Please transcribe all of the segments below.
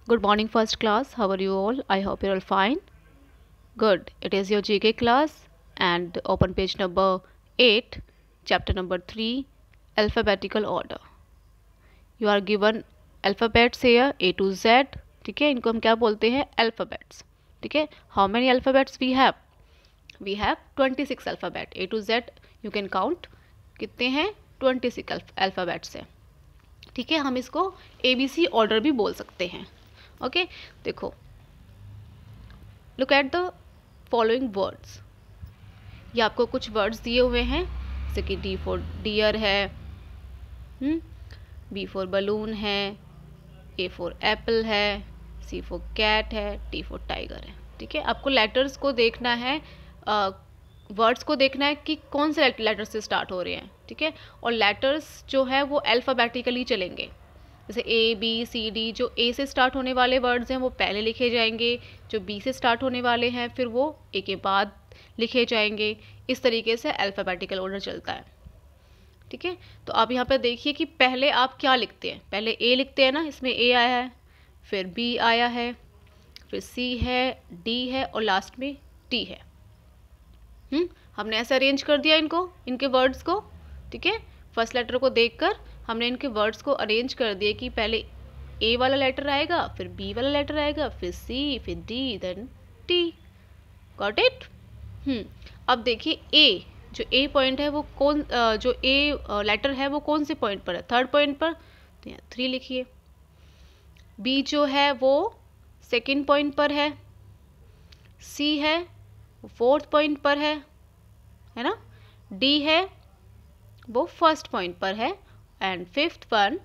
Good morning, first class. How are you all? I hope you're all fine. Good. It is your GK class and open page number 8, chapter number 3, alphabetical order. You are given alphabets here A to Z. ठीक है, इनको हम क्या बोलते हैं? Alphabets. ठीक है, how many alphabets we have? We have 26 alphabet. A to Z you can count. कितने हैं? 26 alphabets है. ठीक है, हम इसको ABC ऑर्डर भी बोल सकते हैं. ओके देखो, look at the following words. ये आपको कुछ वर्ड्स दिए हुए हैं, जैसे कि D फॉर डियर है, B फॉर बलून है, A फॉर एप्पल है, C फॉर कैट है, T फॉर टाइगर है. ठीक है, आपको लेटर्स को देखना है, वर्ड्स को देखना है कि कौन से लेटर से स्टार्ट हो रहे हैं. ठीक है, और लेटर्स जो है वो अल्फ़ाबेटिकली चलेंगे. जैसे A B C D, जो A से स्टार्ट होने वाले वर्ड्स हैं वो पहले लिखे जाएंगे, जो B से स्टार्ट होने वाले हैं फिर वो A के बाद लिखे जाएंगे. इस तरीके से अल्फ़ाबेटिकल ऑर्डर चलता है. ठीक है, तो आप यहाँ पर देखिए कि पहले आप क्या लिखते हैं. पहले A लिखते हैं ना, इसमें A आया है, फिर B आया है, फिर C है, D है और लास्ट में T है. हमने ऐसे अरेंज कर दिया इनको, इनके वर्ड्स को. ठीक है, फर्स्ट लेटर को देखकर हमने इनके वर्ड्स को अरेंज कर दिए कि पहले A वाला लेटर आएगा, फिर B वाला लेटर आएगा, फिर C, फिर D, then T. Got it? अब देखिए A, जो A पॉइंट है वो कौन, जो A लेटर है वो कौन से पॉइंट पर है? थर्ड पॉइंट पर, तो यहाँ 3 लिखिए. B जो है वो सेकेंड पॉइंट पर है, C है वो फोर्थ पॉइंट पर है ना, D है वो फर्स्ट पॉइंट पर है, and fifth one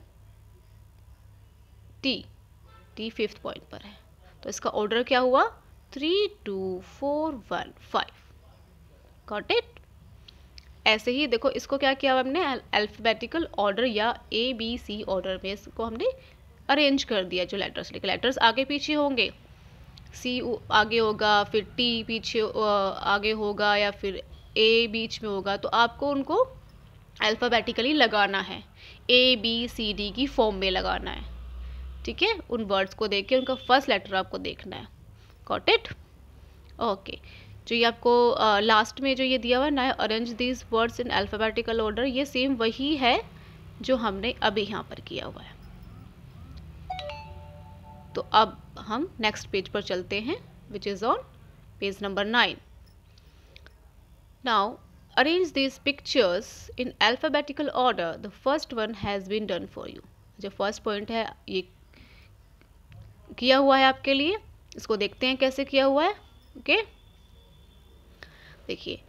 T fifth point पर है. तो इसका ऑर्डर क्या हुआ? 3 2 4 1 5. Got it? ऐसे ही देखो, इसको क्या किया हमने? अल्फ़ाबेटिकल ऑर्डर या ABC ऑर्डर में इसको हमने अरेंज कर दिया. जो लेटर्स लिखे, लेटर्स आगे पीछे होंगे, C आगे होगा, फिर T पीछे आगे होगा, या फिर A बीच में होगा. तो आपको उनको अल्फ़ाबेटिकली लगाना है, ABCD की फॉर्म में लगाना है. ठीक है, उन वर्ड्स को देख के उनका फर्स्ट लेटर आपको देखना है. Got it? ओके. जो ये आपको लास्ट में जो ये दिया हुआ है ना, arrange these words in alphabetical order, ये सेम वही है जो हमने अभी यहाँ पर किया हुआ है. तो अब हम नेक्स्ट पेज पर चलते हैं, which is on page number 9. Now arrange these pictures in alphabetical order. The first one has been done for you. जो फर्स्ट पॉइंट है ये किया हुआ है आपके लिए. इसको देखते हैं कैसे किया हुआ है. ओके देखिए,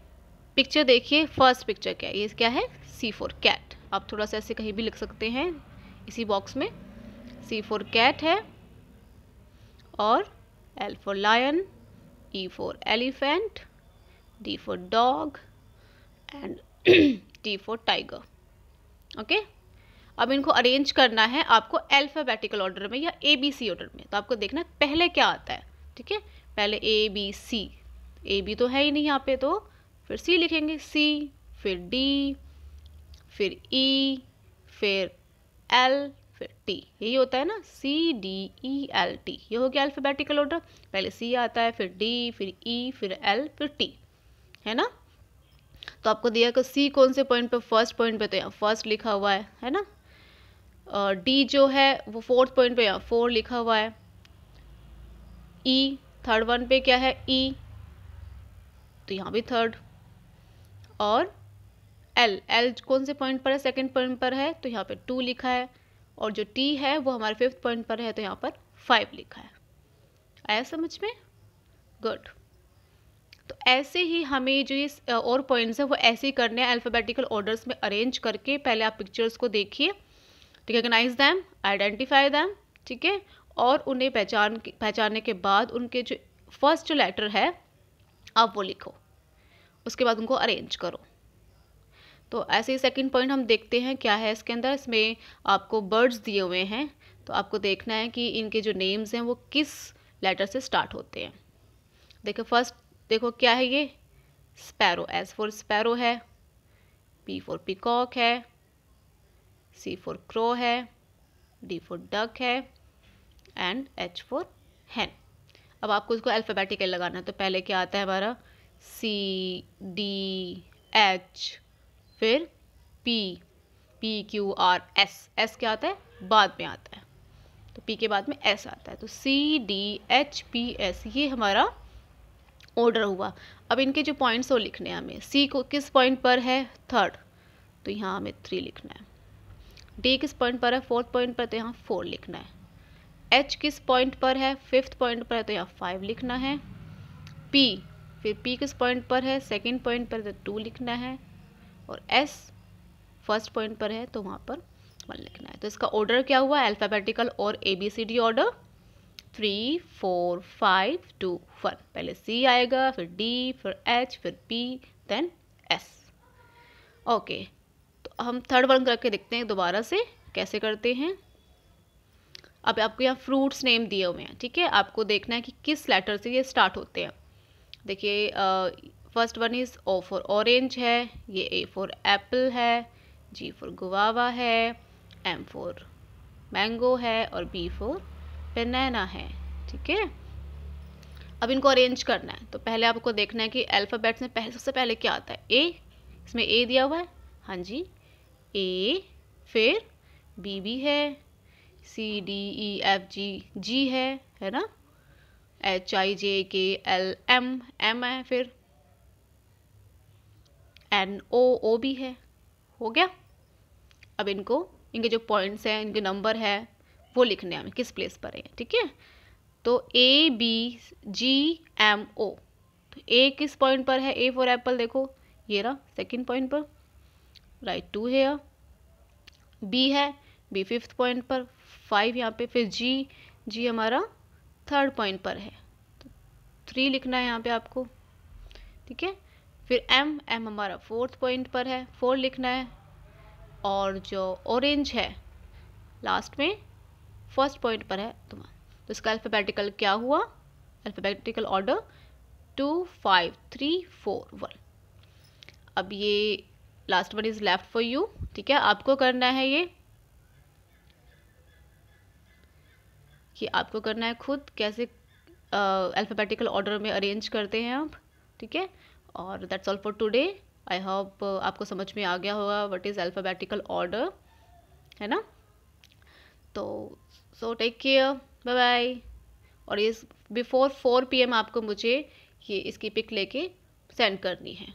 पिक्चर देखिए. फर्स्ट पिक्चर क्या है? ये क्या है? C for cat. आप थोड़ा सा ऐसे कहीं भी लिख सकते हैं इसी बॉक्स में. C फॉर कैट है, और L for lion, E for elephant, D for dog and T for tiger. Okay, अब इनको अरेंज करना है आपको अल्फ़ाबेटिकल ऑर्डर में या ABC ऑर्डर में. तो आपको देखना है पहले क्या आता है. ठीक है, पहले ABC. AB तो है ही नहीं यहाँ पे, तो फिर C लिखेंगे. C, फिर D, फिर E, फिर L, फिर T. यही होता है ना, CDELT. ये हो गया अल्फ़ाबेटिकल ऑर्डर. पहले C आता है, फिर D, फिर E, फिर L, फिर T, है ना. तो आपको दिया कि C कौन से पॉइंट पे? फर्स्ट पॉइंट पे, तो यहाँ फर्स्ट लिखा हुआ है ना. D जो है वो फोर्थ पॉइंट पे, यहाँ 4 लिखा हुआ है. E थर्ड वन पे क्या है? E, तो यहाँ भी थर्ड. और L कौन से पॉइंट पर है? सेकंड पॉइंट पर है, तो यहाँ पे 2 लिखा है. और जो T है वो हमारे फिफ्थ पॉइंट पर है, तो यहाँ पर 5 लिखा है. आया समझ में? गुड. तो ऐसे ही हमें जो ये और पॉइंट्स हैं वो ऐसे ही करने हैं, अल्फ़ाबेटिकल ऑर्डर्स में अरेंज करके. पहले आप पिक्चर्स को देखिए, रिकॉग्नाइज दैम, आइडेंटिफाई दैम. ठीक है, और उन्हें पहचानने के बाद उनके जो फर्स्ट जो लेटर है आप वो लिखो, उसके बाद उनको अरेंज करो. तो ऐसे ही सेकंड पॉइंट हम देखते हैं क्या है इसके अंदर. इसमें आपको बर्ड्स दिए हुए हैं, तो आपको देखना है कि इनके जो नेम्स हैं वो किस लेटर से स्टार्ट होते हैं. देखो फर्स्ट, देखो क्या है ये? स्पैरो. S फॉर स्पैरो है, P फॉर पिकॉक है, C फॉर क्रो है, D फॉर डक है, एंड H फॉर hen। अब आपको इसको अल्फ़ाबेटिकल लगाना है, तो पहले क्या आता है हमारा C D H, फिर P P Q R S। S क्या आता है? बाद में आता है, तो P के बाद में S आता है, तो C D H P S ये हमारा ऑर्डर हुआ। अब इनके जो पॉइंट्स वो लिखने हैं हमें। C को किस पॉइंट पर है? थर्ड, तो यहाँ हमें 3 लिखना है। D किस पॉइंट पर है? फोर्थ पॉइंट पर, तो यहाँ 4 लिखना है। H किस पॉइंट पर है? फिफ्थ पॉइंट पर है, तो यहाँ 5 लिखना है। P, फिर P किस पॉइंट पर है? सेकेंड पॉइंट पर, तो 2 लिखना है। और S फर्स्ट पॉइंट पर है, तो वहाँ पर 1 लिखना है। तो इसका ऑर्डर क्या हुआ? अल्फ़ाबेटिकल और ABCD ऑर्डर 3 4 5 2 1। पहले C आएगा, फिर D, फिर H, फिर P, देन S। ओके, तो हम थर्ड वन करके देखते हैं दोबारा से कैसे करते हैं। अब आपको यहाँ फ्रूट्स नेम दिए हुए हैं, ठीक है। आपको देखना है कि किस लेटर से ये स्टार्ट होते हैं। देखिए first one is O for orange है, ये A फॉर एप्पल है, G फॉर गुआवा है, M फॉर मैंगो है, और B फॉर बनाना है, ठीक है। अब इनको अरेंज करना है, तो पहले आपको देखना है कि अल्फ़ाबेट्स में सबसे पहले क्या आता है? A, इसमें A दिया हुआ है, हाँ जी A, फिर B भी है, C D E F G, G है ना, H I J K L M, M है, फिर N O, O भी है। हो गया। अब इनके जो पॉइंट्स हैं, इनके नंबर है, वो लिखने हैं हमें किस प्लेस पर है, ठीक है। तो A B G M O, तो A किस पॉइंट पर है? A फॉर एप्पल, देखो ये रहा सेकंड पॉइंट पर, राइट 2 है। B है, B फिफ्थ पॉइंट पर, 5 यहाँ पे, फिर G हमारा थर्ड पॉइंट पर है, तो 3 लिखना है यहाँ पे आपको, ठीक है। फिर M हमारा फोर्थ पॉइंट पर है, 4 लिखना है। और जो ऑरेंज है लास्ट में फर्स्ट पॉइंट पर है, तो इसका अल्फ़ाबेटिकल क्या हुआ? Alphabetical order 2 5 3 4 1। अब ये last one is left for you, ठीक है। आपको करना है ये आपको करना है खुद, कैसे अल्फ़ाबेटिकल ऑर्डर में अरेंज करते हैं आप, ठीक है। और that's all for today. I hope आपको समझ में आ गया होगा व्हाट इज़ अल्फ़ाबेटिकल ऑर्डर, है ना। तो so take care, bye bye. और ये बिफोर 4 PM आपको मुझे ये इसकी पिक लेके सेंड करनी है।